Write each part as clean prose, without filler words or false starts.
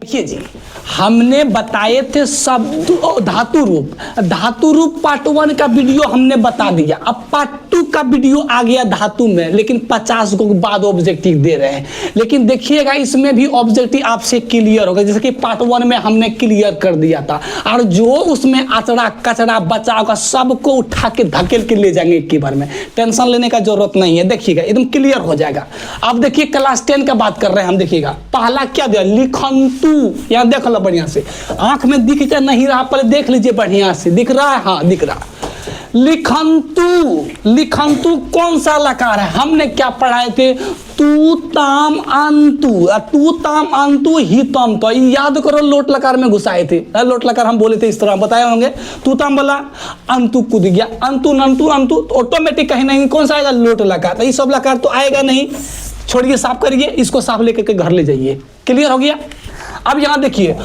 देखिए जी, हमने बताए थे शब्द धातु रूप पार्ट 1 का वीडियो हमने बता दिया। अब पार्ट 2 का वीडियो आ गया धातु में, लेकिन 50 को बाद ऑब्जेक्टिव दे रहे हैं। लेकिन देखिएगा इसमें भी ऑब्जेक्टिव आपसे क्लियर होगा, जैसे कि पार्ट 1 में हमने क्लियर कर दिया था। और जो उसमें अचड़ा कचड़ा बचा होगा सबको उठा के धकेल के ले जाएंगे एक ही बार में, टेंशन लेने का जरूरत नहीं है। देखिएगा एकदम क्लियर हो जाएगा। अब देखिए क्लास 10 का बात कर रहे हैं हम। देखिएगा पहला क्या दिया, लिखंतु। यहाँ देख लो बढ़िया से, आंख में दिख क्या नहीं रहा, पहले देख लीजिए बढ़िया से, दिख रहा है? हाँ दिख रहा। लिखंतु, लिखंतु कौन सा लकार है? हमने क्या पढ़ाए थे? तू ताम अंतु, तू ताम अंतु हितम। तो याद करो, लोट लकार में घुसाए थे। लोट लकार हम बोले थे इस तरह, बताए होंगे। तू ताम बोला, अंतु कूद गया, अंतु नंतु अंतु, तो ऑटोमेटिक कहीं नहीं कौन सा आएगा? लोट लकार। तो ये सब लकार तो आएगा नहीं, छोड़िए, साफ करिए इसको, साफ लेकर के घर ले जाइए। क्लियर हो गया? अब यहां देखिए,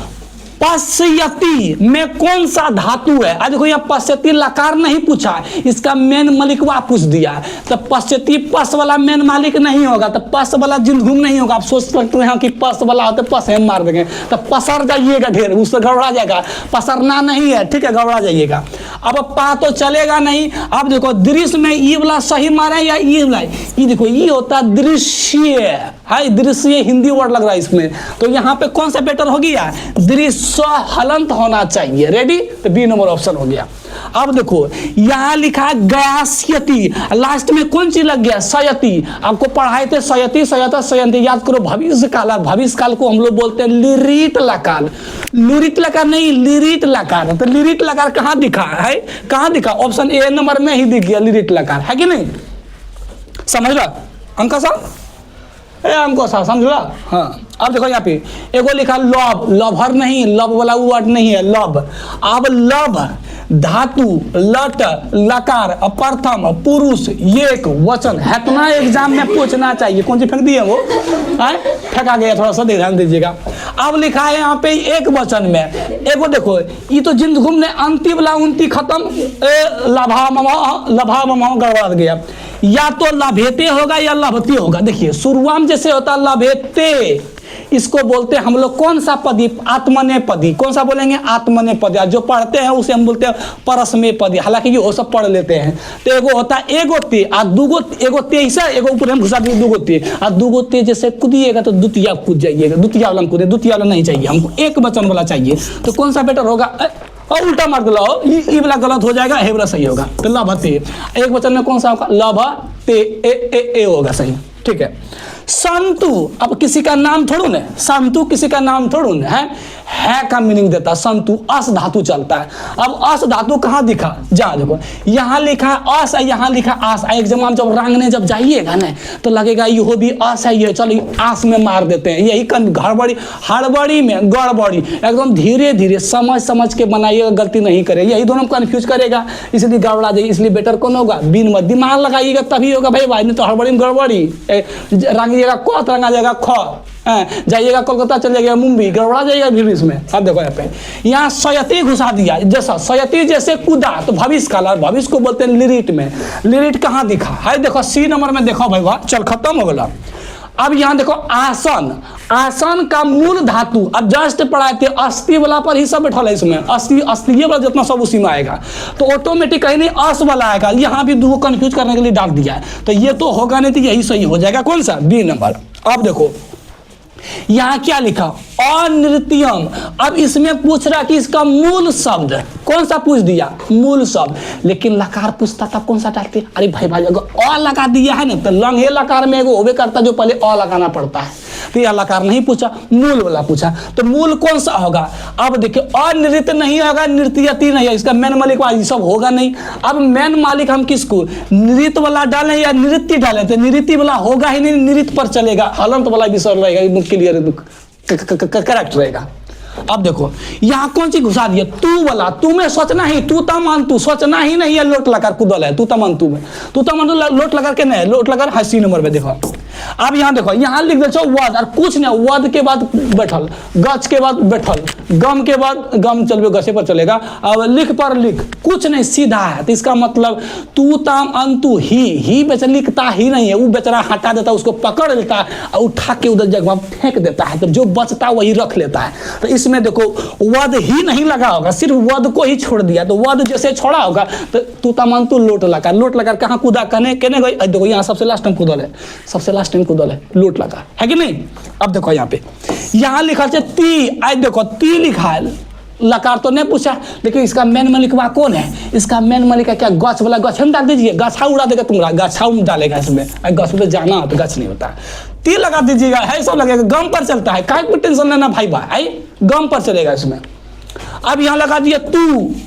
पश्यति में कौन सा धातु है? आज देखो यहाँ पश्यति लकार नहीं पूछा, इसका मेन मलिकवा पूछ दिया। तो पश्यति पस वाला मेन मालिक नहीं होगा, तो पस वाला जिंदघुम नहीं होगा। आप सोच सकते हैं कि पस वाला होता, पस हम मार देंगे, तो पसर जाइएगा ढेर, उससे गड़बड़ा जाएगा। पसरना नहीं है, ठीक है, गड़बड़ा जाइएगा। अब पा तो चलेगा नहीं। अब देखो दृश्य में ई वाला सही मारे या ई वाला? ये देखो ये होता दृश्य, हाय दृश्य हिंदी वर्ड लग रहा है इसमें, तो यहाँ पे कौन सा बेटर हो गया? दृश्य हलंत होना चाहिए। रेडी? तो बी नंबर ऑप्शन हो गया। अब देखो यहाँ लिखा है गास्यति, लास्ट में कौन सी लग गया? सयति। आपको पढ़ाए थे सयति सयता सयंती, याद करो। भविष्य काल, भविष्य काल को हम लोग बोलते हैं लिरिट लकार। लुरिट लकार नहीं, लिरिट लकार। तो लिरिट लकार कहाँ दिखा है? कहाँ दिखा? ऑप्शन ए नंबर में ही दिख गया लिरिट लकार, है कि नहीं? समझ लो अंका साहब, हमको समझ लो। हाँ अब देखो यहाँ पे एगो लिखा लव, लभर नहीं, लव वाला वर्ड नहीं है, लव। अब लव धातु लट लकार प्रथम पुरुष एक वचन है, इतना एग्जाम में पूछना चाहिए। कौन सी फेंक दिए वो? फेंका गया, थोड़ा सा ध्यान दीजिएगा। अब लिखा है यहाँ पे एक वचन में, एगो देखो ये तो जिंदघुम ने अंति वाला उनती खत्म, लभा ममा गड़बड़ा गया। या तो लभेते होगा या लभते होगा। देखिए शुरुआत जैसे होता लभेते, इसको बोलते हैं हम लोग कौन सा पदी? आत्मनेपदी। कौन सा बोलेंगे? आत्मनेपदी। जो पढ़ते हैं उसे हम बोलते हैं परस्मैपदी। हालांकि ये वो सब पढ़ लेते हैं। तो एगो होता है एगो ते, आ दूगो, एगो ते ऐसा, एगो ऊपर हम घुसा दिए दूगो ते, आ दूगो ते जैसे कूदिएगा तो द्वितीय कूद जाइएगा। द्वितीय वाला कूदे, द्वितीय वाला नहीं चाहिए हमको, एक वचन वाला चाहिए। तो कौन सा बेटर होगा? और उल्टा मार दो, ये वाला गलत हो जाएगा, हे वाला सही होगा। तो लभते, एक वचन में कौन सा होगा? लभते, ए होगा सही, ठीक है। संतु, अब किसी का नाम थोड़ू न, संतु किसी का नाम थोड़ू न है का मीनिंग देता संतु। अस धातु चलता है। अब अस धातु कहाँ दिखा? जहाँ देखो यहाँ लिखा अस, यहाँ लिखा आस। एक जमाम जब रंगने जब जाइएगा ना तो लगेगा यो भी अस है, ये चलो आस में मार देते हैं। यही गड़बड़ी, हड़बड़ी में गड़बड़ी, एकदम धीरे धीरे समझ समझ के बनाइएगा, गलती नहीं करे। यही दोनों कन्फ्यूज करेगा, इसलिए गड़बड़ा जाइए। इसलिए बेटर कौन होगा? बिन मत दिमाग लगाइएगा तभी होगा भाई, नहीं तो हड़बड़ी में गड़बड़ी। रंगिएगा क तो रंगा जाएगा ख, जाइएगा कोलकाता चल जाइएगा मुंबई, गड़बड़ा जाइएगा फिर इसमें। अब देखो यहाँ पे यहाँ सयति घुसा दिया, जैसा सयति जैसे कूदा, तो भविष्य काल, भविष्य को बोलते हैं लिरिट में। लिरिट कहाँ दिखा है? देखो सी नंबर में देखो भाई, वाह चल खत्म हो गया। अब यहाँ देखो आसन, आसन का मूल धातु, अब जस्ट पढ़ाए थे अस्थि वाला पर ही सब बैठा है इसमें। अस्थि, अस्थिय वाला जितना सब उसी में आएगा, तो ऑटोमेटिक कहीं नहीं अस वाला आएगा। यहाँ भी दो कंफ्यूज करने के लिए डाल दिया है, तो ये तो होगा नहीं, तो यही सही हो जाएगा। कौन सा? B number. अब देखो यहाँ क्या लिखा? अनृत्यम। अब इसमें पूछ रहा कि इसका मूल शब्द कौन सा? पूछ दिया मूल शब्द, लेकिन लकार पूछता था कौन सा डालते? अरे भाई अगर अ लगा दिया है ना तो लंघे लकार में एगो होबे करता जो पहले अ लगाना पड़ता है। तो यह लकार नहीं पूछा, मूल वाला पूछा। तो मूल कौन सा होगा? अब देखिए अनृत्य नहीं होगा, नृत्यति नहीं है, इसका मेन मालिक वाला सब होगा नहीं। अब मेन मालिक हम किसको? नृत्य वाला डालें या नृत्य डालें? तो नृत्य वाला होगा ही नहीं, नृत्य पर चलेगा, हलंत वाला भी सर रहेगा, क्लियर करेक्ट रहेगा। अब देखो यहाँ कौन सी घुसा दिया? तू वाला, तू में सोचना ही, तू तमान तू, सोचना ही नहीं है, लोट लगा कुदल है, तू तमान तू में, तू तमान लोट लगा के नहीं, लोट लगा है सी नंबर में। देखो अब यहाँ देखो, यहाँ लिख दे वध और कुछ नहीं, वध के बाद बैठल, गच के बाद बैठल, गम के बाद गम चलबे गसे पर चलेगा, अब लिख पर लिख, कुछ नहीं सीधा है। तो इसका मतलब तू ताम अंतु ही बेचारा लिखता ही नहीं है, वो बेचारा हटा देता है, उसको पकड़ लेता है और उठा के उधर जगह फेंक देता है, तो जो बचता है वही रख लेता है। तो इसमें देखो वध ही नहीं लगा होगा, सिर्फ वध को ही छोड़ दिया, तो वध जैसे छोड़ा होगा तो तू ताम अंतु लोट लकार कहाँ कूदा, कहने गई, देखो यहाँ सबसे लास्ट में कूदल है, सबसे लास्ट में कूदल है, लोट लगा है कि नहीं। अब देखो यहाँ पे, यहाँ लिखा है ती, आज देखो ती लिखा है, लकार तो नहीं पूछा, लेकिन इसका मेन मलिकवा कौन है, इसका मेन मलिका क्या, गछ वाला, गछ हम डाल दीजिए, गछा उड़ा देगा तुमरा, गछा डालेगा इसमें, गछ में जाना तो गछ नहीं होता, ती लगा दीजिएगा, है सब लगेगा, गम पर चलता है, काय को टेंशन लेना भाई भाई, गम पर चलेगा इसमें। अब यहाँ लगा दिया तू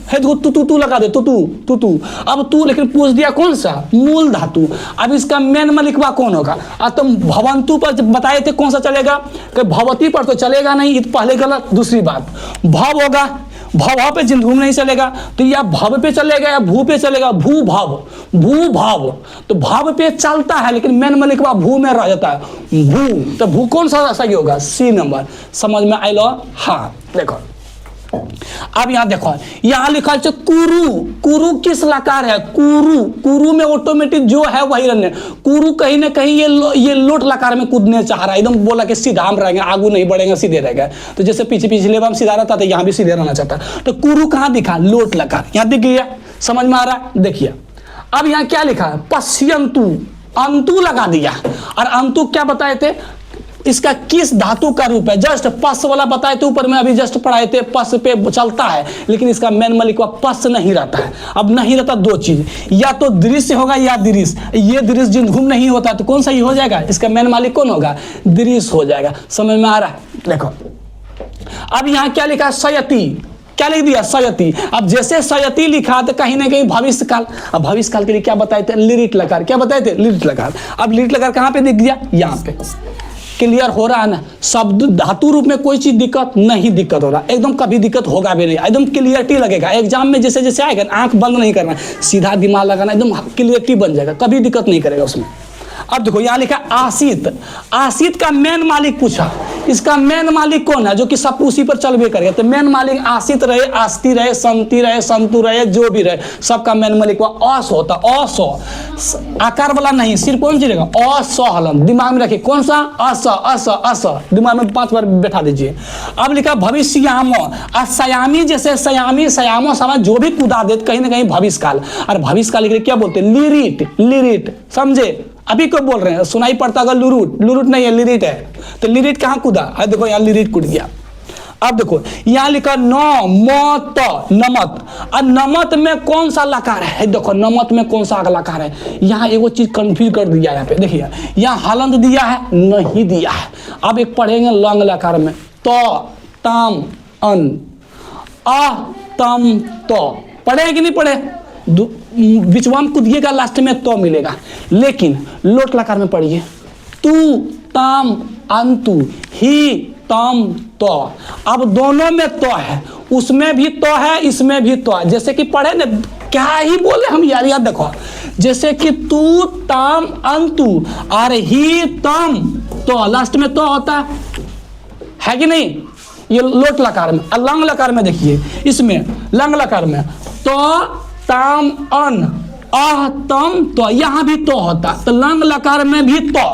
है, तू लगा दे, तू अब तू, लेकिन पूछ दिया कौन सा, मूल धातु। अब इसका मेन मलिकवा कौन होगा, अब तुम भवंतु पर बताए थे कौन सा चलेगा, कि भवती पर तो चलेगा नहीं, ये पहले गलत। दूसरी बात भव होगा, भव पे जिंदूम नहीं चलेगा, तो या भव पे चलेगा या भू पे चलेगा, भू भाव, तो भाव पे चलता है लेकिन मेन मलिकवा भू में रह जाता है, भू, तो भू कौन सा सही होगा, सी नंबर। समझ में आइलो, हाँ देखो। अब यहाँ देखो, यहाँ लिखा है कुरु किस लकार है, कुरु में ऑटोमेटिक जो है वही रहने, कुरु कहीं ना कहीं ये लोट लकार में कूदने चाह रहा है, एकदम बोला कि सीधा हम रहेंगे, आगू नहीं बढ़ेंगे, सीधे रहेंगे। तो जैसे पिछले बार सीधा रहता था, यहाँ भी सीधे रहना चाहता, तो कुरु कहाँ दिखा, लोट लकार, यहाँ दिख गया, समझ में आ रहा है। देखिए अब यहाँ क्या लिखा है, पश्यंतु, अंतु लगा दिया, और अंतु क्या बताए थे, इसका किस धातु का रूप है, जस्ट पस वाला बताए थे ऊपर में, अभी जस्ट पढ़ाए थे, पस पे चलता है, लेकिन इसका मेन मलिकवा पस नहीं रहता है। अब नहीं रहता दो चीज, या तो दृश्य होगा या दृश्य, ये दृश्य जिंदूम नहीं होता तो कौन सा ही हो जाएगा, इसका मेन मालिक कौन होगा, दृश्य हो जाएगा। समझ में आ रहा है। देखो अब यहाँ क्या लिखा है, सयति, क्या लिख दिया, सयति। अब जैसे सयति लिखा तो कहीं ना कहीं भविष्य काल, अब भविष्य काल के लिए क्या बताए थे, लिरिट लकार, क्या बताए थे, लिरिट लकार। अब लिरिट लकार कहाँ पे दिख गया, यहाँ पे। क्लियर हो रहा है ना, शब्द धातु रूप में कोई चीज दिक्कत नहीं, दिक्कत हो रहा एकदम, कभी दिक्कत होगा भी नहीं, एकदम क्लियरिटी लगेगा। एग्जाम में जैसे जैसे आएगा, आंख बंद नहीं करना, सीधा दिमाग लगाना, एकदम क्लियरिटी बन जाएगा, कभी दिक्कत नहीं करेगा उसमें। अब देखो यहाँ लिखा आसित, आसित का मेन मालिक पूछा, इसका मेन मालिक कौन है, जो कि सब उसी पर चलबे करेगा। तो मेन मालिक आसित रहे, आस्ती रहे, संति रहे, संतु रहे, जो भी रहे, सबका मेन मालिक वो अस होता, अस, आकार वाला नहीं, सिर्फ कौन सी रहेगा, असहलन, दिमाग में रखिए, कौन सा, अस अस अस, दिमाग में 5 बार बैठा दीजिए। अब लिखा भविष्यामो, सयामी, जैसे सयामी, सयामो समाज जो भी कूदा दे कहीं ना कहीं भविष्य काल, और भविष्य काल के क्या बोलते हैं, लिरिट, लिरिट, समझे, अभी को बोल रहे हैं, सुनाई पड़ता होगा लुरुट, लुरुट नहीं है, लिरिट है। तो लिरिट कहाँ कूदा है, देखो यहाँ लिरिट कूद गया। अब देखो यहाँ लिखा नमत, नमत, और नमत में कौन सा लकार है, देखो नमत में कौन सा लकार है, यहाँ एगो चीज कंफ्यूज कर दिया, यहाँ पे देखिए, यहाँ हलंत दिया है, नहीं दिया है। अब एक पढ़ेंगे लंग लकार में, तो ताम अन, आ तम तो, पढ़े कि नहीं पढ़े, विचवाम कूदिएगा, लास्ट में तो मिलेगा। लेकिन लोट लकार में पढ़िए, तू ताम अंतु, ही तम तो, अब दोनों में तो है, उसमें भी तो है, इसमें भी तो है। जैसे कि पढ़े ना, क्या ही बोले हम यार, याद देखो, जैसे कि तू ताम अंतु और ही तम तो, लास्ट में तो होता है कि नहीं, ये लोट लकार में। लंग लकार में देखिए, इसमें लंग लकार में तो ताम अन, आह तम तो, यहां भी तो होता, तो लंग लकार में भी तो,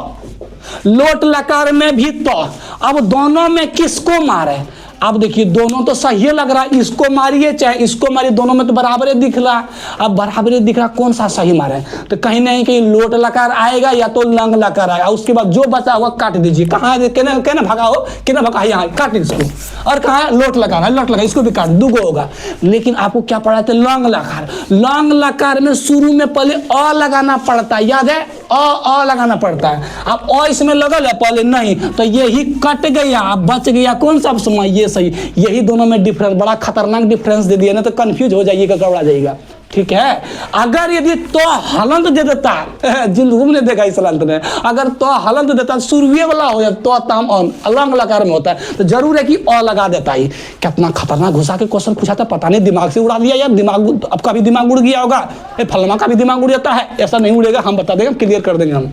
लोट लकार में भी तो। अब दोनों में किसको मारे, अब देखिए दोनों तो सही लग रहा है, इसको मारिए चाहे इसको मारिए, दोनों में तो बराबर दिख रहा है। अब बराबर दिख रहा, कौन सा सही मारे, तो कहीं नहीं कहीं लोट लकार आएगा या तो लंग लकार आएगा। उसके बाद जो बचा हुआ काट दीजिए, कहाँ कहना भगाओ, कहना भगा, यहाँ काट इसको, और कहाँ लोट लकार है, लोट लकार, इसको भी काट, दुगो होगा। लेकिन आपको क्या पढ़ा था, लंग लकार। लंग लकार में शुरू में पहले अ लगाना पड़ता है, याद है, अ लगाना पड़ता है। अब अ इसमें लगल है पहले नहीं, तो यही कट गया, अब बच गया कौन सा समय, ये सही। यही दोनों में डिफरेंस, बड़ा खतरनाक डिफरेंस दे दिया ना, तो कंफ्यूज हो जाइएगा, गड़बड़ा जाएगा। ठीक है, अगर यदि तो हलंत दे देता, जिंदगी ने देखा इस हलंत ने, अगर तो हलंत देता, शुरुए वाला हो जाता, तो ताम अन लंग लकार में होता है, तो जरूर है कि अ लगा देता ही। कितना खतरनाक घुसा के क्वेश्चन पूछा था, पता नहीं दिमाग से उड़ा दिया यार, दिमाग आपका भी दिमाग उड़ गया होगा, फलमा का भी दिमाग उड़ जाता है, ऐसा नहीं उड़ेगा, हम बता देंगे, क्लियर कर देंगे हम।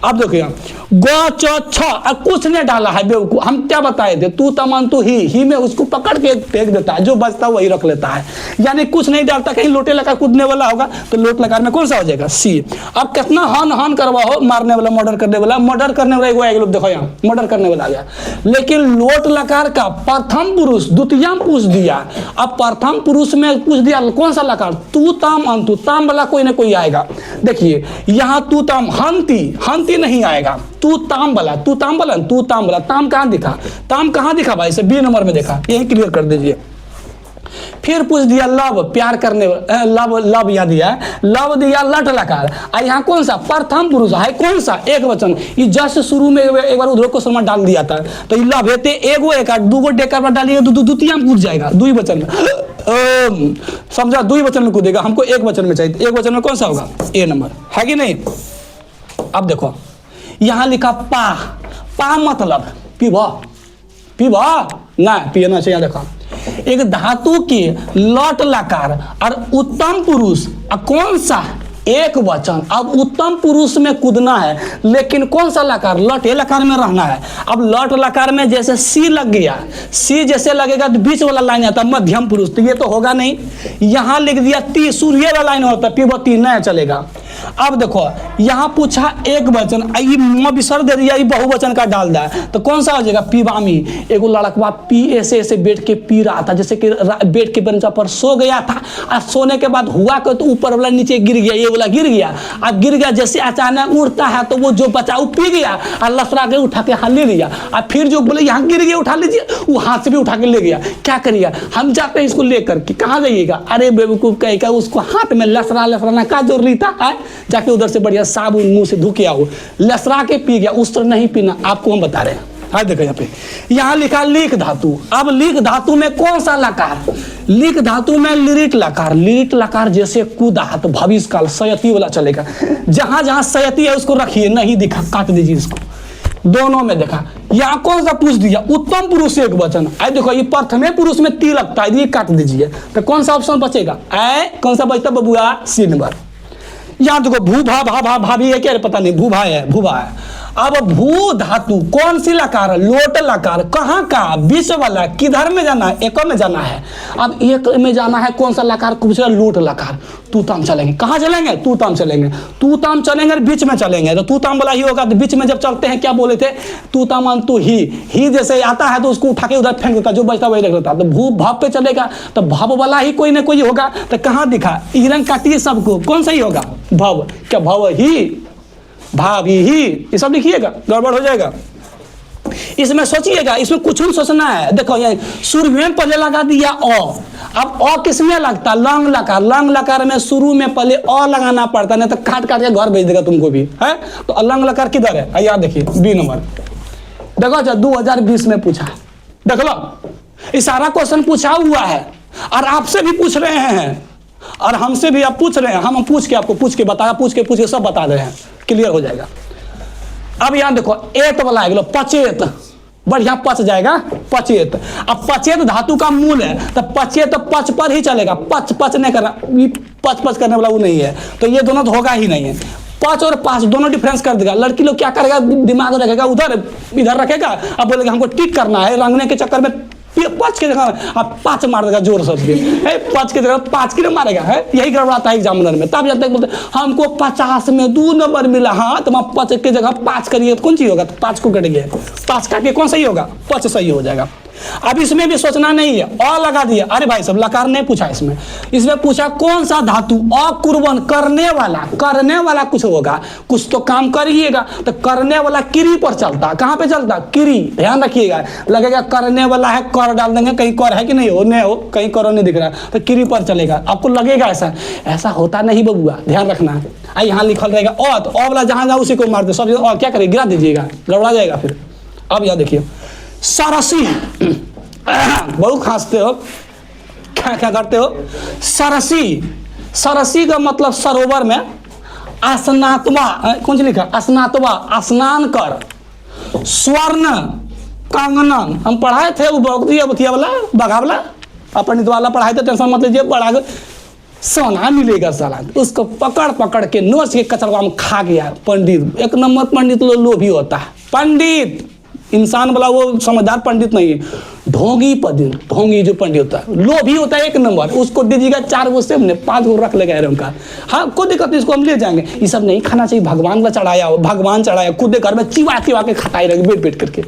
अब देखिए गौ च छ कुछ ने डाला है बेवकूफ, हम क्या बताए थे, तू तमन तू ही में उसको पकड़ के फेंक देता है, जो बचता वही रख लेता है, यानी कुछ नहीं डालता, कहीं लोटे लकार कूदने वाला होगा तो लोट लकार में कौन सा हो जाएगा सी। अब कितना हन हन करवा हो, मारने वाला मर्डर करने वाला, मर्डर करने वाला एक लोग देखो यहाँ मर्डर करने वाला आ गया, लेकिन लोट लकार का प्रथम पुरुष द्वितीयम पूछ दिया। अब प्रथम पुरुष में पूछ दिया कौन सा लकार, तू ताम अंतु, ताम वाला कोई ना कोई आएगा। देखिए यहाँ तू ताम, हंती हंती नहीं आएगा, तू ताम वाला, तू ताम वाला, तू ताम वाला, ताम कहाँ दिखा, ताम कहाँ दिखा भाई से बी नंबर में देखा, यही क्लियर कर दीजिए। फिर पूछ दिया लव, प्यार करने, लव लव या दिया, लव दिया लट लकार, और यहाँ कौन सा प्रथम पुरुष है, कौन सा एक वचन, ये जस्ट शुरू में एक बार उधर क्वेश्चन डाल दिया था, तो ये लव हेते एगो एक दूगो डेकर पर डालिए द्वितीय कूद जाएगा, दुई वचन में समझा, दुई वचन में कूदेगा, हमको एक वचन में चाहिए, एक वचन में कौन सा होगा ए नंबर, है कि नहीं। अब देखो यहाँ लिखा पा, पा मतलब पीवा, पीवा ना पीना चाहिए, देखो एक धातु की लट लकार और उत्तम पुरुष कौन सा एक वचन। अब उत्तम पुरुष में कूदना है, लेकिन कौन सा लकार, लट लकार में रहना है। अब लट लकार में जैसे सी लग गया, सी जैसे लगेगा तो बीच वाला लाइन आता मध्यम पुरुष, तो ये तो होगा नहीं। यहाँ लिख दिया ती, सूर्य वाला लाइन होता है, पिबती नहीं चलेगा। अब देखो यहाँ पूछा एक वचन, विसर दे दिया, बहुवचन का डाल दिया, तो कौन सा हो जाएगा पीवामी। एगो लड़कवा पी ऐसे ऐसे बैठ के पी रहा था, जैसे कि बैठ के बेंचा पर सो गया था, और सोने के बाद हुआ कि तो ऊपर वाला नीचे गिर गया, ये वाला गिर गया, अब गिर गया, जैसे अचानक उड़ता है तो वो जो बचा वो पी गया और लसरा के उठा के हाथ ले लिया, और फिर जो बोले यहाँ गिर गया उठा लीजिए, वो हाथ से भी उठा के ले गया। क्या करिएगा, हम जाते हैं इसको लेकर के, कहाँ जाइएगा, अरे बेवकूफ कहेगा उसको हाथ में लसरा लसराना का जरूरी था, जाके उधर से बढ़िया साबुन मुंह से धुके आओ, लसरा के पी गया, उस तरह नहीं पीना, आपको हम बता रहे हैं। हाँ देखो यहाँ पे, यहाँ लिखा लिख धातु। अब लिख धातु में कौन सा लकार, लिख धातु में लिरिट लकार, लिरिट लकार जैसे कूदा तो भविष्य काल सयती वाला चलेगा, जहां जहां सयती है उसको रखिए, नहीं दिखा काट दीजिए इसको, दोनों में देखा। यहाँ कौन सा पूछ दिया, उत्तम पुरुष एक वचन, आई देखो ये प्रथमे पुरुष में ती लगता है, ये काट दीजिए, तो कौन सा ऑप्शन बचेगा, कौन सा बचता बबुआ, सी नंबर। यहाँ देखो भू भा भा भा भाभी है क्या, पता नहीं, भू भा है, भू भा है। अब भू धातु कौन सी लकार, लोट लकार, कहाँ का, बीच वाला, किधर में जाना है, एक में जाना है। अब एक में जाना है, कौन सा लकार, कुछ लोट लकार, तू ताम चलेंगे, कहाँ चलेंगे, तू ताम चलेंगे, तू ताम चलेंगे बीच में चलेंगे, तो तू ताम वाला ही होगा, तो बीच में जब चलते हैं क्या बोले थे, तू ताम अंतु ही जैसे आता है तो उसको उठा के उधर फेंक देता, जो बचता वही रख देता, तो भू भाव पे चलेगा, तो भाव वाला ही कोई ना कोई होगा, तो कहाँ दिखा, रंग काटिए सबको, कौन सा ही होगा, भव, क्या भव ही, भाभी ही, ये सब लिखिएगा, गड़बड़ हो जाएगा। इसमें सोचिएगा, इसमें कुछ नहीं सोचना है। देखो ये शुरू में पहले लगा दिया अ, अब अ किसमें लगता, लंग लकार, लंग लकार में शुरू में पहले अ लगाना पड़ता, नहीं तो काट काट के घर भेज देगा तुमको भी, है। तो लंग लकार किधर है, याद देखिए बी नंबर। देखो 2020 में पूछा, देख लो ये सारा क्वेश्चन पूछा हुआ है, और आपसे भी पूछ रहे हैं, और हमसे भी आप पूछ रहे हैं, हम पूछ के आपको पूछ के सब बता रहे हैं, क्लियर हो जाएगा। अब यहाँ देखो एत वाला है, पचेत, बढ़िया पच जाएगा, पचेत। अब पचेत धातु का मूल है, तो पचेत पच पर ही चलेगा, पच नहीं करना, पच करने वाला वो नहीं है, तो ये दोनों तो होगा ही नहीं है। पच और पाँच दोनों डिफरेंस कर देगा। लड़की लोग क्या करेगा, दिमाग रखेगा उधर इधर रखेगा, अब बोलेगा हमको टिक करना है, रंगने के चक्कर में पाँच के जगह आप पाँच मार देगा जोर से, पाँच के जगह 5 किलो मारेगा, है यही गड़बड़ाता है एग्जामिनर में। तब जब तक बोलते हमको 50 में 2 नंबर मिला, हाँ तो आप 5 की जगह 5 करिए तो कौन सी होगा, तो 5 को कट गया, 5 काट के कौन सही होगा, 5 सही हो जाएगा। अब इसमें भी सोचना नहीं है, अ लगा दिया, अरे भाई सब लकार नहीं पूछा, इसमें पूछा कौन सा धातु, अकुर्बन, करने वाला कुछ होगा, कुछ तो काम करिएगा, तो करने वाला किरी पर चलता, कहाँ पे चलता, किरी, ध्यान रखिएगा। लगेगा करने वाला है, कर डाल देंगे, कहीं कर है कि नहीं हो, कहीं कर नहीं दिख रहा, तो किरी पर चलेगा, आपको लगेगा ऐसा होता नहीं बबुआ, ध्यान रखना। यहाँ लिखल रहेगा अ, तो अ वाला जहाँ जाओ उसी को मार दे, सब और क्या करेगा, गिरा दीजिएगा, गड़बड़ा जाएगा फिर। अब यहाँ देखिए सरसी, बहुत खांसते हो, क्या करते हो, सरसी का मतलब सरोवर में, स्नातवा, कौन सी लिखा, स्नातवा, स्नान कर, स्वर्ण कंगनन, हम पढ़ाए थे वो बथिया वाला, बघा वाला, अपन वाला पढ़ाए थे, टेंशन मत लीजिए, बढ़ा सोना मिलेगा साला। उसको पकड़ पकड़ के नोच के कचरवा में खा गया पंडित। एक नंबर पंडित लोभी होता है। पंडित इंसान वाला वो समझदार पंडित नहीं है, ढोंगी पंडित, ढोंगी जो पंडित होता है लोभी होता है एक नंबर। उसको दीजिएगा 4 गो सेब ने 5 गो रख लेगा उनका। हाँ कोई दिक्कत नहीं, इसको हम ले जाएंगे। ये सब नहीं खाना चाहिए, भगवान का चढ़ाया हो, भगवान चढ़ाया, खुद घर में चिवा चिवा के खटाई रहे बेट बेट करके,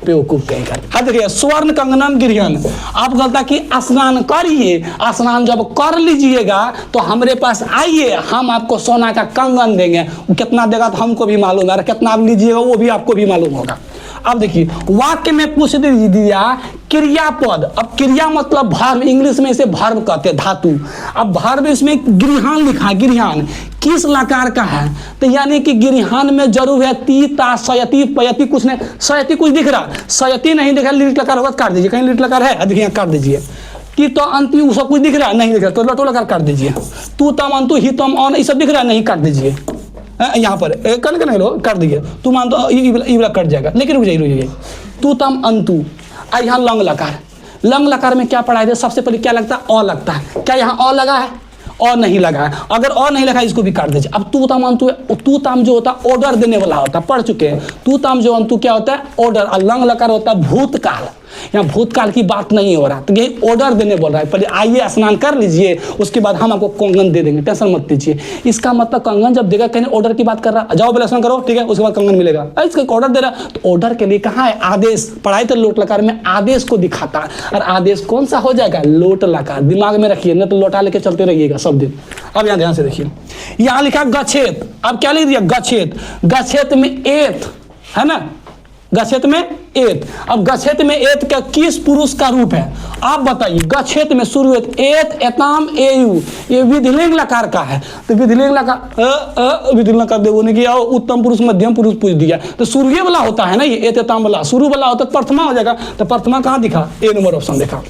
बेवकूफ कहीं कर। हाँ देखिए, स्वर्ण कंगनम गिरियन, आप गलता कि स्नान करिए, स्नान जब कर लीजिएगा तो हमारे पास आइए, हम आपको सोना का कंगन देंगे। कितना देगा तो हमको भी मालूम है, कितना आप लीजिएगा वो भी आपको भी मालूम होगा। अब देखिए वाक्य में पूछ दिया क्रियापद। अब क्रिया मतलब भर्व, इंग्लिश में इसे भर्व कहते हैं, धातु। अब भर्व इसमें गिरिहान लिखा है, गिरिहान किस लकार का है? तो यानी कि गिरिहान में जरूर है ती ता सयती पयती, कुछ नहीं, सयती कुछ दिख रहा, सयती नहीं दिख रहा, लिट लकार होगा काट दीजिए, कहीं लिट लकार है देखिए काट दीजिए। ती तो अंति वो सब कुछ दिख रहा नहीं दिख रहा तो लटो लकार काट दीजिए। तू तम अंतु ही तम ऑन ये सब दिख रहा नहीं काट दीजिए। यहाँ पर कल के नहीं लो कर दिए, तू मान तो ये कट जाएगा। लेकिन रुक जाइए, तू तम अंतु, यहाँ लंग लकार, लंग लकार में क्या पढ़ाए थे? सबसे पहले क्या लगता है? अ लगता है। क्या यहाँ अ लगा है? और नहीं लगा है। अगर और नहीं लगा इसको भी काट दीजिए। अब तू ताम अंतु, तू ताम जो होता है ऑर्डर देने वाला होता है, पढ़ चुके हैं। तू ताम जो अंतु क्या होता है? ऑर्डर। और लंग लकार होता है भूतकाल। यहाँ भूतकाल की बात नहीं हो रहा, तो यही ऑर्डर देने बोल रहा है। पहले आइए स्नान कर लीजिए, उसके बाद हम आपको कंगन दे देंगे, टेंशन मत लीजिए। इसका मतलब कंगन जब देगा, कहीं ऑर्डर की बात कर रहा, जाओ पहले स्नान करो, ठीक है, उसके बाद कंगन मिलेगा। इसका ऑर्डर दे रहा, तो ऑर्डर के लिए कहाँ है? आदेश। पढ़ाई तो लोट लकार में आदेश को दिखाता है, और आदेश कौन सा हो जाएगा? लोट लकार। दिमाग में रखिए, नहीं तो लोटा लेके चलते रहिएगा सब दिन। अब यहाँ ध्यान से देखिए, यहाँ लिखा गच्छेत। अब क्या लिख दिया? गच्छेत। गच्छेत में एत है ना, गच्छेत में एत। अब गच्छेत में एत का किस पुरुष का रूप है? आप बताइए। गच्छेत में शुरू एत एताम एयु, ये विधिलिंग लकार का है। तो विधिलिंग लकार, विधिलिंग लकार देवो ने किया, उत्तम पुरुष मध्यम पुरुष पूछ दिया, तो शुरू वाला होता है ना, ये एत एताम वाला शुरू वाला होता है, प्रथमा हो जाएगा। तो प्रथमा कहाँ दिखा? ए नंबर ऑप्शन देखा।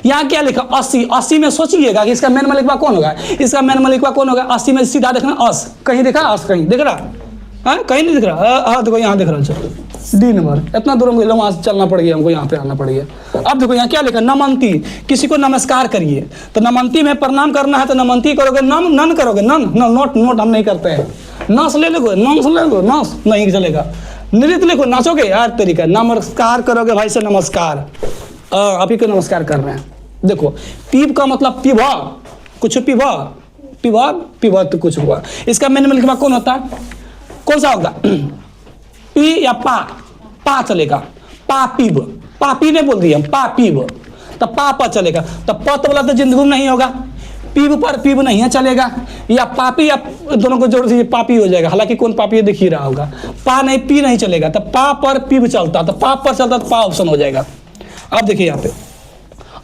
यहाँ क्या लिखा? 80। 80 में सोचिएगा कि इसका मेन मलिकवा कौन होगा? इसका मेन मलिकवा कौन होगा? 80 में सीधा देखना अस, कहीं देखा अस? कहीं दिख रहा है? कहीं नहीं दिख रहा। हाँ देखो यहाँ दिख रहा। चलो डी नंबर, इतना दूर हमको वहाँ से चलना पड़ गया, हमको यहाँ पे आना पड़ गया। अब देखो यहाँ क्या लिखा? नमंती, किसी को नमस्कार करिए। तो नमंती में प्रणाम करना है तो नमंती करोगे, नम नन करोगे, नन नोट नोट हम नहीं करते हैं। नस ले लो, नस ले लो, नस नहीं चलेगा। नृत्य लिखो, नाचोगे यार तरीका। नमस्कार करोगे भाई से नमस्कार, आप ही को नमस्कार कर रहे हैं। देखो पीप का मतलब पीवा, कुछ पीवा, पीवा पीवा तो कुछ हुआ। इसका मैंने में लिखवा कौन होता है? कौन सा होगा? पी या पा चलेगा। पापीब, पापी ने बोल दिया पापीब, तो पा चलेगा। तो पत वाला तो जिंदगी में नहीं होगा, पीब पर पीब नहीं है चलेगा। या पापी या दोनों को जोड़ दीजिए, पापी हो जाएगा। हालांकि कौन पापी है दिख ही रहा होगा। पा नहीं, पी नहीं चलेगा, तो पा पर पीब चलता, तो पा पर चलता तो पा ऑप्शन हो जाएगा। अब देखिए यहाँ पे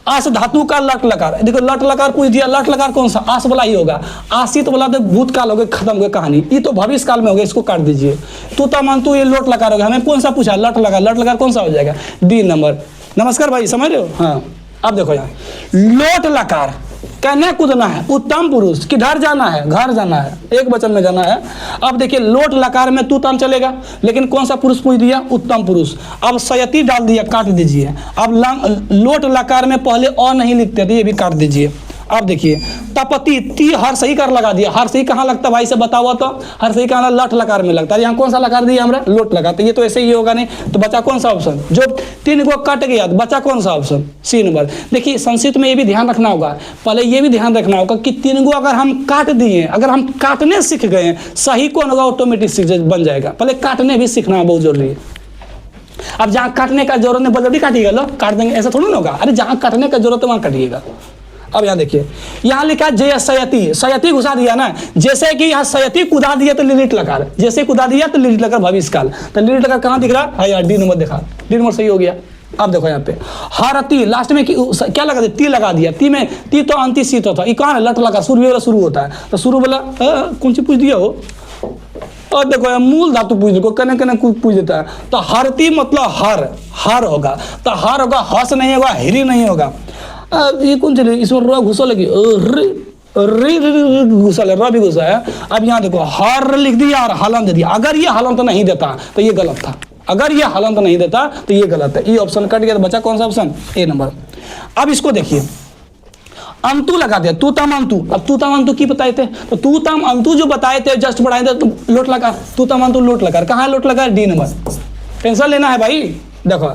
आस धातु का लट लकार। देखो लट लकार पूछ दिया, लट लकार कौन सा? आस वाला ही होगा। आसित वाला तो भूतकाल हो गया, खत्म हो गया कहानी। ये तो भविष्य काल में हो गया, इसको काट दीजिए। तू तमंतु ये लोट लकार हो गया। हमें कौन सा पूछा? लट लकार। लट लकार कौन सा हो जाएगा? D number. नमस्कार भाई, समझ रहे हो? हाँ अब देखो यहाँ लोट लकार, कहने कूदना है, उत्तम पुरुष, किधर जाना है? घर जाना है, एक वचन में जाना है। अब देखिए लोट लकार में तू तम चलेगा, लेकिन कौन सा पुरुष पूछ दिया? उत्तम पुरुष। अब सयती डाल दिया, काट दीजिए। अब लोट लकार में पहले और नहीं लिखते थे, ये भी काट दीजिए। अब देखिए तपति, ती हर सही कर लगा दिया। हर सही कहाँ लगता भाई से बताओ तो? हर सही कहाँ? लट लकार में लगता है। यहाँ कौन सा लकार दिया हमरा? लोट लगा। तो ये तो ऐसे ही होगा नहीं, तो बचा कौन सा ऑप्शन? जो 3 को कट गया तो बचा कौन सा ऑप्शन? सी नंबर। देखिए संस्कृत में ये भी ध्यान रखना होगा, पहले ये भी ध्यान रखना होगा कि 3 को अगर हम काट दिए, अगर हम काटने सीख गए, सही कौन होगा? ऑटोमेटिक बन जाएगा। पहले काटने भी सीखना बहुत जरूरी है। अब जहाँ काटने का जरूरत नहीं बजटी काटिएगा, लो काट देंगे, ऐसा थोड़ी ना होगा। अरे जहाँ काटने का जरूरत है वहाँ काटिएगा। अब यहाँ देखिए, यहाँ लिखा जय सयती, सयती घुसा दिया ना। जैसे कि यहाँ सयती कुदा दिया तो लिलिट लकार, जैसे कुदा दिया तो लिलिट लकार भविष्य काल। तो लिलिट लकार कहाँ दिख रहा है? यार डी नंबर देखा, डी नंबर सही हो गया। अब देखो यहाँ पे हरती, लास्ट में क्या लगा दिया? ती लगा दिया। ती में ती तो अंति सी तो था, ये कहाँ है? लट लगा, शुरू वाला शुरू होता है। तो शुरू वाला कौन सी पूछ दिया हो? और देखो यार मूल धातु पूछ देखो, कने कने पूछ देता है। तो हरती मतलब हर, हर होगा। तो हर होगा, हस नहीं होगा, हिरी नहीं होगा। ये कौन चले? इसमें र घुसा लगी, घुसा ले, र भी घुसा है। अब यहाँ देखो हर लिख दिया और हलन दे दिया। अगर ये हलन तो नहीं देता तो ये गलत था, अगर ये हलन तो नहीं देता तो ये गलत है। ये ऑप्शन कट गया तो बचा कौन सा ऑप्शन? ए नंबर। अब इसको देखिए, अंतु लगा दिया, तू ताम अंतु। अब तू ताम अंतु की बताए थे, तो तू ताम अंतु जो बताए थे जस्ट बढ़ाए थे, तो लोट लकार, तू ताम अंतु लोट लकार, कहाँ है लोट लकार? D number. टेंशन लेना है भाई। देखो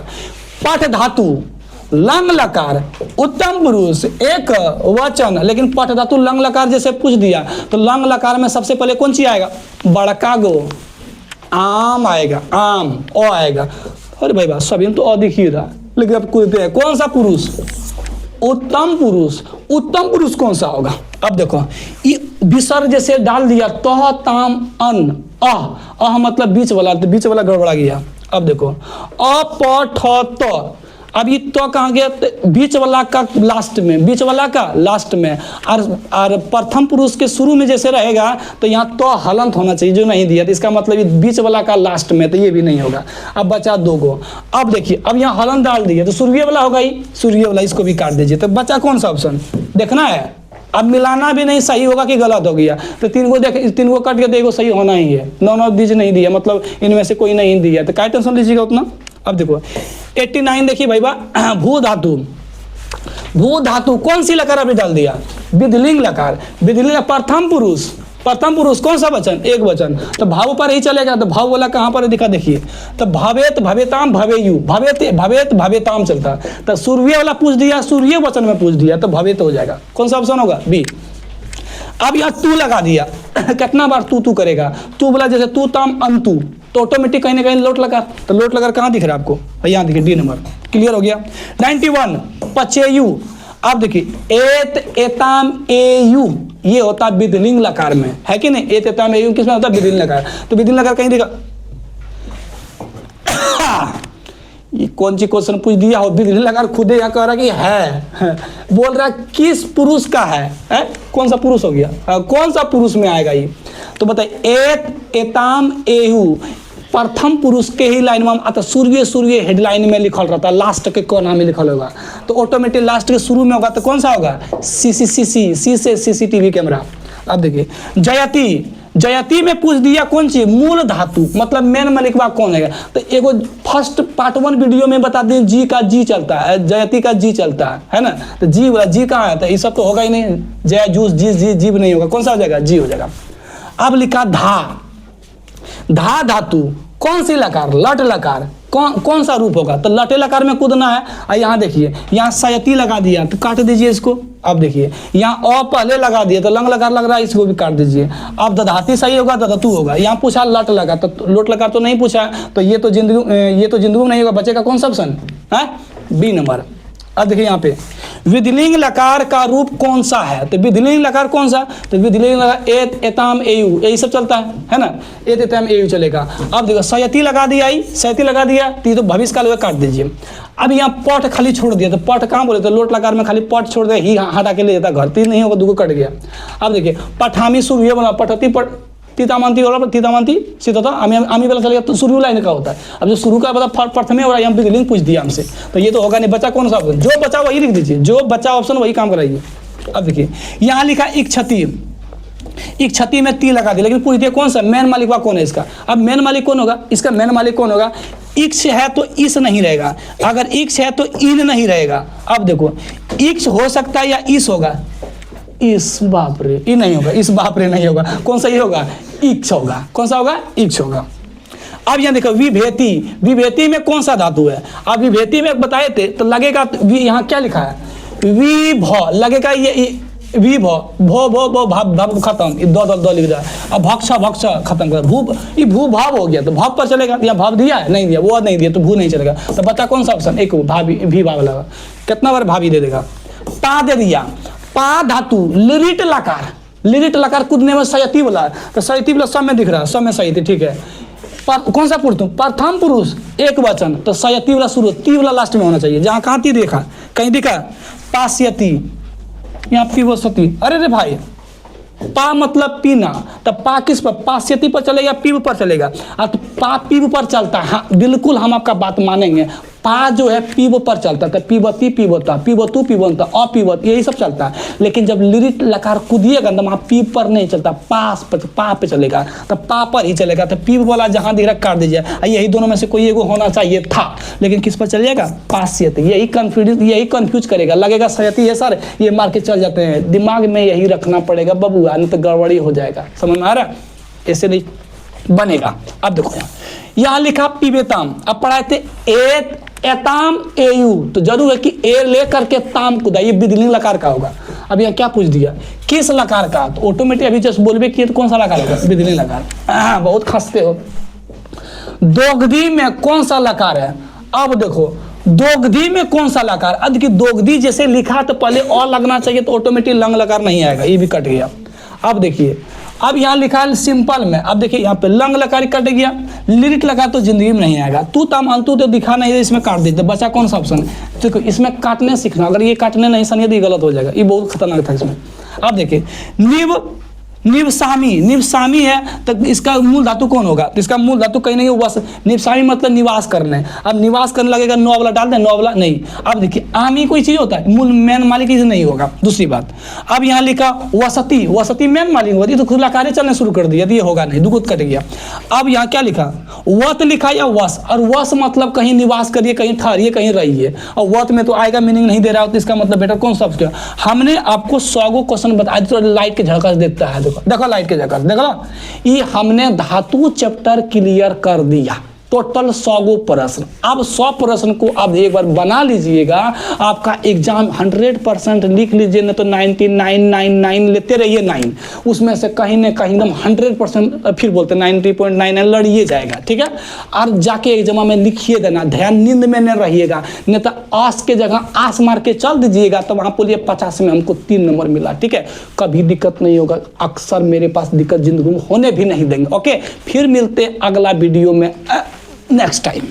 पठ धातु लंग लकार उत्तम पुरुष एक वचन, लेकिन पठ धातु लंग लकार जैसे पूछ दिया तो लंग लकार में सबसे पहले कौन सी आएगा? बड़का गो आम आएगा, आम ओ आएगा। अरे भाई बात सभी तो अ दिख ही रहा, लेकिन अब कूदते हैं कौन सा पुरुष? उत्तम पुरुष। उत्तम पुरुष कौन सा होगा? अब देखो ये विसर्ग जैसे डाल दिया तह ताम अन, अह मतलब बीच वाला, तो बीच वाला गड़बड़ा गया। अब देखो अपठत, अब ये तो कहाँ गया? बीच वाला का लास्ट में, बीच वाला का लास्ट में, और प्रथम पुरुष के शुरू में जैसे रहेगा तो यहाँ तो हलंत होना चाहिए, जो नहीं दिया, तो इसका मतलब ये बीच वाला का लास्ट में, तो ये भी नहीं होगा। अब बचा दो गो। अब देखिए अब यहाँ हलंत डाल दिया तो सूर्य वाला होगा ही, सूर्य वाला, इसको भी काट दीजिए। तो बचा कौन सा ऑप्शन देखना है। अब मिलाना भी नहीं सही होगा कि गलत हो गया, तो तीन गो देख, तीन गो कट के देखो सही होना ही है। नौ बीज नहीं दिया, मतलब इनमें से कोई नहीं दिया, तो क्या टेंशन लीजिएगा उतना। अब देखो 89 देखिए भाई बा, भू धातु। भू धातु कौन सी लकार अभी डाल दिया? विधिलिंग लकार। विधिलिंग प्रथम पुरुष, प्रथम पुरुष कौन सा वचन? एक वचन, तो भाव पर ही चलेगा। तो भाव वाला कहाँ पर दिखा देखिए, तो भवेत भवेताम भवेयु, भवेत भवेत भवेताम चलता, तो सूर्य वाला पूछ दिया, सूर्य वचन में पूछ दिया तो भवेत हो जाएगा। कौन सा ऑप्शन होगा? बी। अब यहाँ तू लगा दिया कितना बार तू करेगा? तू बोला जैसे तू ताम अंतु, तो ऑटोमेटिक कहीं ना कहीं लोट लगा, तो लोट लगा कहाँ दिख रहा है आपको? यहाँ देखिए डी नंबर। क्लियर हो गया। 91 पचेयु। अब देखिए एत एताम एयु, ये होता है विधिलिंग लकार में, है कि नहीं? एत एताम एयु किसमें होता है? विधिलिंग लकार। तो विधिलिंग लकार कहीं दिखा ये कौन सी क्वेश्चन पूछ दिया हो? विधिलिंग लकार खुद यहाँ कह रहा कि है बोल रहा किस पुरुष का है? कौन सा पुरुष हो गया? कौन सा पुरुष में आएगा ये? तो बताइए एत एताम एहु प्रथम पुरुष के ही लाइन में आता, सूर्य सूर्य हेडलाइन में लिखल रहता, लास्ट के कोना में लिखल होगा, तो ऑटोमेटिक लास्ट के शुरू में होगा, तो कौन सा होगा? सी से सीसीटीवी कैमरा। अब देखिए जयती, जयती में पूछ दिया कौन सी? मूल धातु, मतलब मेन मलिकवा कौन है? तो एगो फर्स्ट पार्ट 1 वीडियो में बता दें जी का जी चलता है, जयती का जी चलता है ना? तो जी वाला जी कहाँ है? तो ये सब तो होगा ही नहीं, जय जूस जी जी जीव नहीं होगा, कौन सा हो जाएगा? जी हो जाएगा। अब लिखा धा, धा धातु कौन सी लकार? लट लकार। कौन सा रूप होगा? तो लटे लकार में कूदना है। और यहाँ देखिए यहाँ सयती लगा दिया तो काट दीजिए इसको। अब देखिए यहाँ अ पहले लगा दिया तो लंग लकार लग रहा है, इसको भी काट दीजिए। अब दधाती सही होगा, दधतु होगा। यहाँ पूछा लट लगा, तो लोट लकार तो नहीं पूछा, तो ये तो जिंदगी में नहीं होगा। बचेगा कौन सा ऑप्शन है? B number. अब देखिए यहाँ पे विधिलिंग लकार का रूप कौन सा है? तो विधिलिंग लकार कौन सा? तो विधिलिंग लकार एत एताम एयु, यही सब चलता है ना? एत एताम एयु चलेगा। अब देखो सयती लगा दिया, सयती लगा दिया, तो ये तो भविष्य काल में काट दीजिए। अब यहाँ पट खाली छोड़ दिया, तो पट कहाँ बोले? तो लोट लकार में खाली पट छोड़ दिया, ही हटा के ले जाता घर, तीन नहीं होगा, दूगो कट गया। अब देखिए पठामी सूर्य बना, पठती पट तीतामांती वाला, तीतामांती सीधा था आमी वाला चलेगा, तो शुरू लाइन का होता है। अब जो शुरू का पता प्रथमे हो रहा है, यहाँ विधिलिंग पूछ दिया हमसे, तो ये तो होगा नहीं। बचा कौन सा ऑप्शन? जो बचा वही लिख दीजिए, जो बचा ऑप्शन वही काम कराइए। अब देखिए यहाँ लिखा इक्षति, इक्षति में ती लगा दिया, लेकिन पूछ दिया कौन सा? मेन मालिक वा कौन है इसका? अब मेन मालिक कौन होगा? इसका मेन मालिक कौन होगा? इक्ष है तो इस नहीं रहेगा, अगर इक्ष है तो इन नहीं रहेगा। अब देखो इक्ष हो सकता है या इस होगा? इस बाप रे, ये नहीं होगा, इस बाप रे नहीं होगा। कौन सा ये होगा? इक्ष होगा। कौन सा होगा? इक्ष होगा। अब यहाँ देखो विभेति, विभेति में कौन सा धातु है? अब विभेति में बताए थे तो लगेगा यहाँ क्या लिखा है? विभ लगेगा, ये विभ भो भो भो भाव भाव खत्म, दो लिख दिया। अब भक्षा भक्षा खत्म कर, भू ये भू भाव हो गया, तो भाव पर चलेगा। या भाव दिया है? नहीं दिया, वो नहीं दिया, तो भू नहीं चलेगा। तो बता कौन सा ऑप्शन? एक भाभी, भी भाव लगा, कितना बार भाभी दे देगा? पा दे दिया, पा धातु लिरिट लकार, लिरिट लकार कूदने में सयती वाला, तो सयती वाला सब में दिख रहा है, सब में सही थी, ठीक है। कौन सा पुरुष? प्रथम पुरुष एक वचन, तो सयती वाला शुरू, ती वाला लास्ट में होना चाहिए। जहाँ कहाँ ती देखा? कहीं दिखा? पास्यती, यहाँ पिवसती। अरे रे भाई, पा मतलब पीना, तो पा किस पर? पास्यती पर चलेगा, पीव पर चलेगा। तो पा पीव पर चलता है, हाँ बिल्कुल हम आपका बात मानेंगे। पा जो है पीव पर चलता था, पीवती पीवता, पीवतु पीवंता, अपीवत, यही सब चलता है। लेकिन जब लिरिट लकार कूदिएगा तो वहाँ पी पर नहीं चलता, पास पर पा पे चलेगा, तो पा पर ही चलेगा। तो पीव वाला जहाँ दिख रहा काट दीजिए। यही दोनों में से कोई एगो होना चाहिए था, लेकिन किस पर चलिएगा? पास्यत। यही कंफ्यूज करेगा, लगेगा सयती है सर, ये मार के चल जाते हैं। दिमाग में यही रखना पड़ेगा बबुआ, नहीं तो गड़बड़ी हो जाएगा। समझ में आ रहा है? ऐसे नहीं बनेगा। अब देखो यहाँ लिखा पीबेताम, अब पढ़ाए थे एताम एयू, तो जरूर है कि ए ले करके ताम कुदा, ये विधिलिंग लकार का होगा। अब यहाँ क्या पूछ दिया? किस लकार का? तो ऑटोमेटिक अभी जस्ट बोलबे किए तो कौन सा लकार होगा? विधिलिंग लकार। बहुत खसते हो। दोगदी में कौन सा लकार है? अब देखो दोगदी में कौन सा लकार? अब देखिए दोगदी जैसे लिखा तो पहले और लगना चाहिए, तो ऑटोमेटिक लंग लकार नहीं आएगा, ये भी कट गया। अब देखिए अब यहाँ लिखा है सिंपल में, अब देखिए यहाँ पे लंग लकार कट गया, लिरिट लकार तो जिंदगी में नहीं आएगा। तू ताम अंतु तो दिखा नहीं, इसमें काट देते, बचा कौन सा ऑप्शन? देखो इसमें काटने सीखना, अगर ये काटने नहीं सनिए तो ये गलत हो जाएगा, ये बहुत खतरनाक था इसमें। अब देखिए निवसामी, निवसामी है तो इसका मूल धातु कौन होगा? तो इसका मूल धातु कहीं नहीं है, वस। निवसामी मतलब निवास करने। अब निवास करने लगेगा, नौ वाला डाल दें, नौ वाला नहीं। अब देखिए आमी कोई चीज होता है, मूल मैन मालिक इसे नहीं होगा। दूसरी बात, अब यहाँ लिखा वसती, वसती मैन मालिक होती, तो खुद लकारे चलने शुरू कर दिया, ये होगा नहीं, दुगुत कट गया। अब यहाँ क्या लिखा? वत लिखा या वस, और वस मतलब कहीं निवास करिए, कहीं ठहरिए, कहीं रहिए, और वत में तो आएगा मीनिंग नहीं दे रहा हो, तो इसका मतलब बेटा कौन सा? हमने आपको 100 गो क्वेश्चन बताया, तो लाइट के झलकस देता है। देखो लाइट के जगह देखो, ये हमने धातु चैप्टर क्लियर कर दिया, टोटल 100 गो प्रश्न। अब 100 प्रश्न को आप एक बार बना लीजिएगा, आपका एग्जाम 100% लिख लीजिए, ना तो 9999 लेते रहिए 9, उसमें से कहीं ना कहीं एकदम 100%, फिर बोलते 90.99 लड़िए जाएगा, ठीक है। और जाके एग्जाम में लिखिए देना, ध्यान नींद में न रहिएगा, नहीं तो आस के जगह आस मार के चल दीजिएगा, तो वहाँ बोलिए 50 में हमको 3 नंबर मिला, ठीक है। कभी दिक्कत नहीं होगा, अक्सर मेरे पास दिक्कत जिंदगी में होने भी नहीं देंगे। ओके, फिर मिलते अगला वीडियो में नेक्स्ट टाइम।